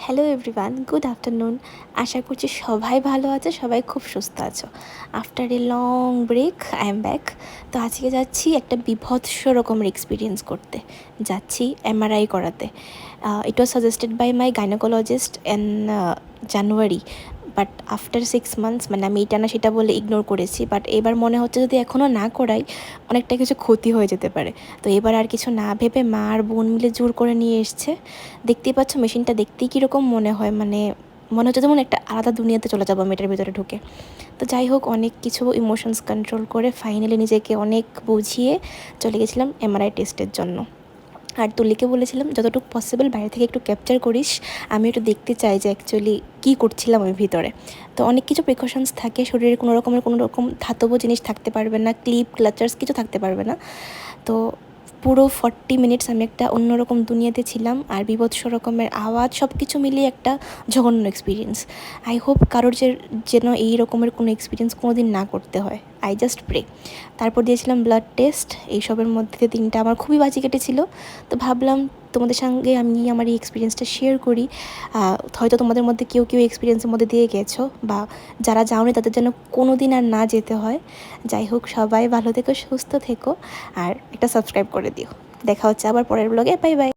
Hello everyone, good afternoon. আশা করছি সবাই ভালো আছে, সবাই খুব সুস্থ আছো। After a long break I am back. তো আজকে যাচ্ছি একটা বিভৎস রকমের এক্সপিরিয়েন্স করতে। যাচ্ছি এমআরআই করাতে। It was suggested by my gynaecologist in January, but after 6 months মানে আমি এটা না সেটা বলে ইগনোর করেছি। বাট এবার মনে হচ্ছে যদি এখনও না করাই অনেকটা কিছু ক্ষতি হয়ে যেতে পারে। তো এবার আর কিছু না ভেবে মা আর বোন মিলে জোর করে নিয়ে এসছে। দেখতেই পাচ্ছ মেশিনটা দেখতেই কীরকম মনে হয়, মানে মনে হচ্ছে যেমন একটা আলাদা দুনিয়াতে চলে যাবো আমি এটার ভিতরে ঢুকে। তো যাই হোক, অনেক কিছু ইমোশনস কন্ট্রোল করে ফাইনালি নিজেকে অনেক বুঝিয়ে চলে গেছিলাম এমআরআই টেস্টের জন্য। আর তুলিকে বলেছিলাম যতটুকু পসিবল বাইরে থেকে একটু ক্যাপচার করিস, আমি একটু দেখতে চাই যে অ্যাকচুয়ালি কী করছিলাম ওই ভিতরে। তো অনেক কিছু প্রিকশনস থাকে, শরীরে কোনো রকম ধাতব জিনিস থাকতে পারবে না, ক্লিপ ক্লাচার্স কিছু থাকতে পারবে না। তো পুরো 40 মিনিটস আমি একটা অন্যরকম দুনিয়াতে ছিলাম, আর বিভৎস রকমের আওয়াজ সব কিছু মিলিয়ে একটা জঘন্য এক্সপিরিয়েন্স। আই হোপ কারোর যেন এই রকমের কোনো এক্সপিরিয়েন্স কোনো দিন না করতে হয়, আই জাস্ট প্রে। তারপর দিয়েছিলাম ব্লাড টেস্ট, এইসবের মধ্যে 3টা আমার খুবই বাজে কেটেছিল। তো ভাবলাম তোমাদের সঙ্গে আমি আমার এই এক্সপিরিয়েন্সটা শেয়ার করি। হয়তো তোমাদের মধ্যে কেউ এক্সপিরিয়েন্সের মধ্যে দিয়ে গেছো, বা যারা যাওনি তাদের যেন কোনো দিন আর না যেতে হয়। যাই হোক, সবাই ভালো থেকো, সুস্থ থেকো, আর একটা সাবস্ক্রাইব করে দিও। দেখা হচ্ছে আবার পরের ব্লগে। Bye bye.